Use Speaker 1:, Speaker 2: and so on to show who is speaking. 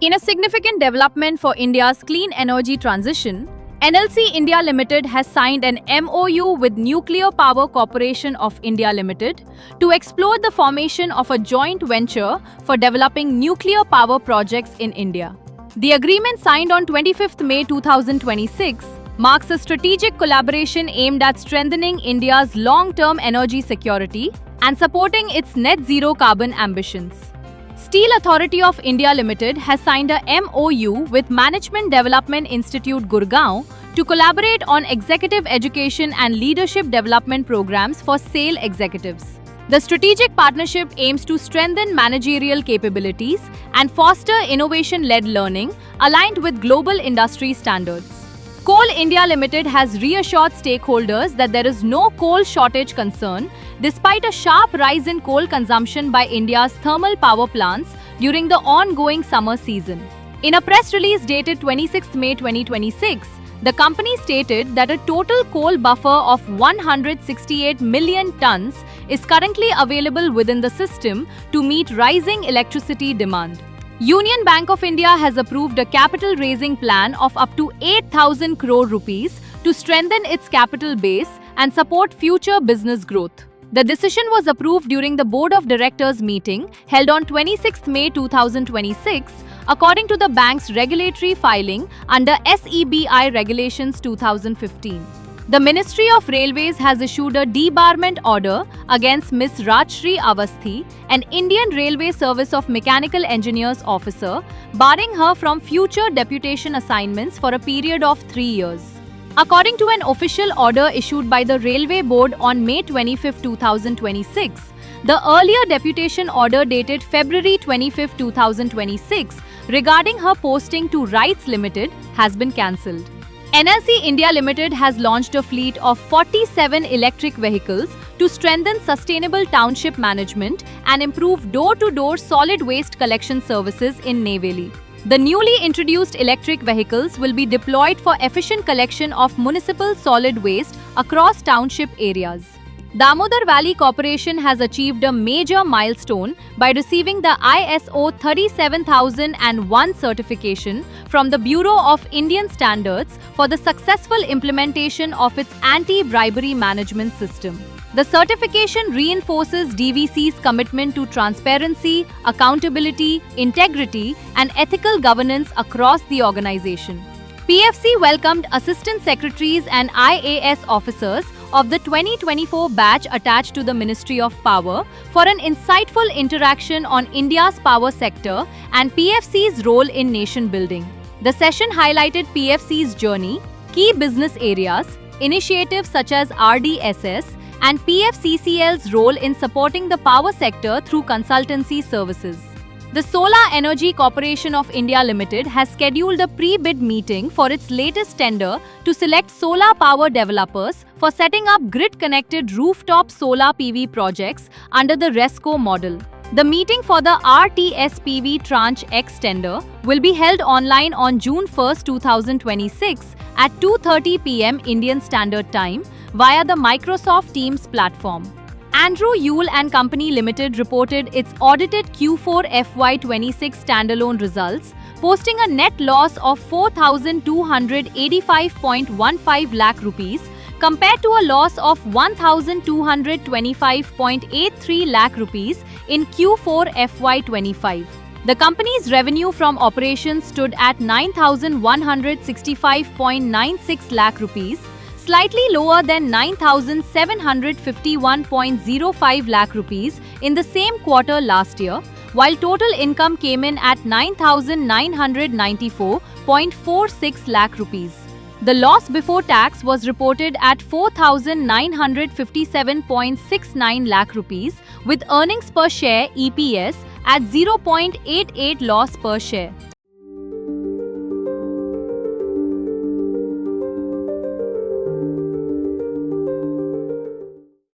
Speaker 1: In a significant development for India's clean energy transition, NLC India Limited has signed an MOU with Nuclear Power Corporation of India Limited to explore the formation of a joint venture for developing nuclear power projects in India. The agreement signed on 25th May 2026 marks a strategic collaboration aimed at strengthening India's long-term energy security and supporting its net zero carbon ambitions. Steel Authority of India Limited has signed a MOU with Management Development Institute Gurgaon to collaborate on executive education and leadership development programs for SAIL executives. The strategic partnership aims to strengthen managerial capabilities and foster innovation-led learning aligned with global industry standards. Coal India Limited has reassured stakeholders that there is no coal shortage concern despite a sharp rise in coal consumption by India's thermal power plants during the ongoing summer season. In a press release dated 26 May 2026, the company stated that a total coal buffer of 168 million tons is currently available within the system to meet rising electricity demand. Union Bank of India has approved a capital raising plan of up to 8,000 crore rupees to strengthen its capital base and support future business growth. The decision was approved during the Board of Directors meeting held on 26 May 2026, according to the bank's regulatory filing under SEBI Regulations 2015. The Ministry of Railways has issued a debarment order against Ms. Rajshri Avasthi, an Indian Railway Service of Mechanical Engineers officer, barring her from future deputation assignments for a period of 3 years. According to an official order issued by the Railway Board on May 25, 2026, the earlier deputation order dated February 25, 2026 regarding her posting to RITES Limited has been cancelled. NLC India Limited has launched a fleet of 47 electric vehicles to strengthen sustainable township management and improve door-to-door solid waste collection services in Neyveli. The newly introduced electric vehicles will be deployed for efficient collection of municipal solid waste across township areas. Damodar Valley Corporation has achieved a major milestone by receiving the ISO 37001 certification from the Bureau of Indian Standards for the successful implementation of its anti-bribery management system. The certification reinforces DVC's commitment to transparency, accountability, integrity, and ethical governance across the organization. PFC welcomed Assistant Secretaries and IAS officers of the 2024 batch attached to the Ministry of Power for an insightful interaction on India's power sector and PFC's role in nation building. The session highlighted PFC's journey, key business areas, initiatives such as RDSS, and PFCCL's role in supporting the power sector through consultancy services. The Solar Energy Corporation of India Limited has scheduled a pre-bid meeting for its latest tender to select solar power developers for setting up grid-connected rooftop solar PV projects under the RESCO model. The meeting for the RTSPV Tranche X tender will be held online on June 1, 2026 at 2:30 p.m. Indian Standard Time via the Microsoft Teams platform. Andrew Yule and Company Limited reported its audited Q4 FY26 standalone results, posting a net loss of 4,285.15 lakh rupees compared to a loss of 1,225.83 lakh rupees in Q4 FY25. The company's revenue from operations stood at 9,165.96 lakh rupees, slightly lower than 9,751.05 lakh rupees in the same quarter last year, while total income came in at 9,994.46 lakh rupees. The loss before tax was reported at 4,957.69 lakh rupees, with earnings per share (EPS) at 0.88 loss per share.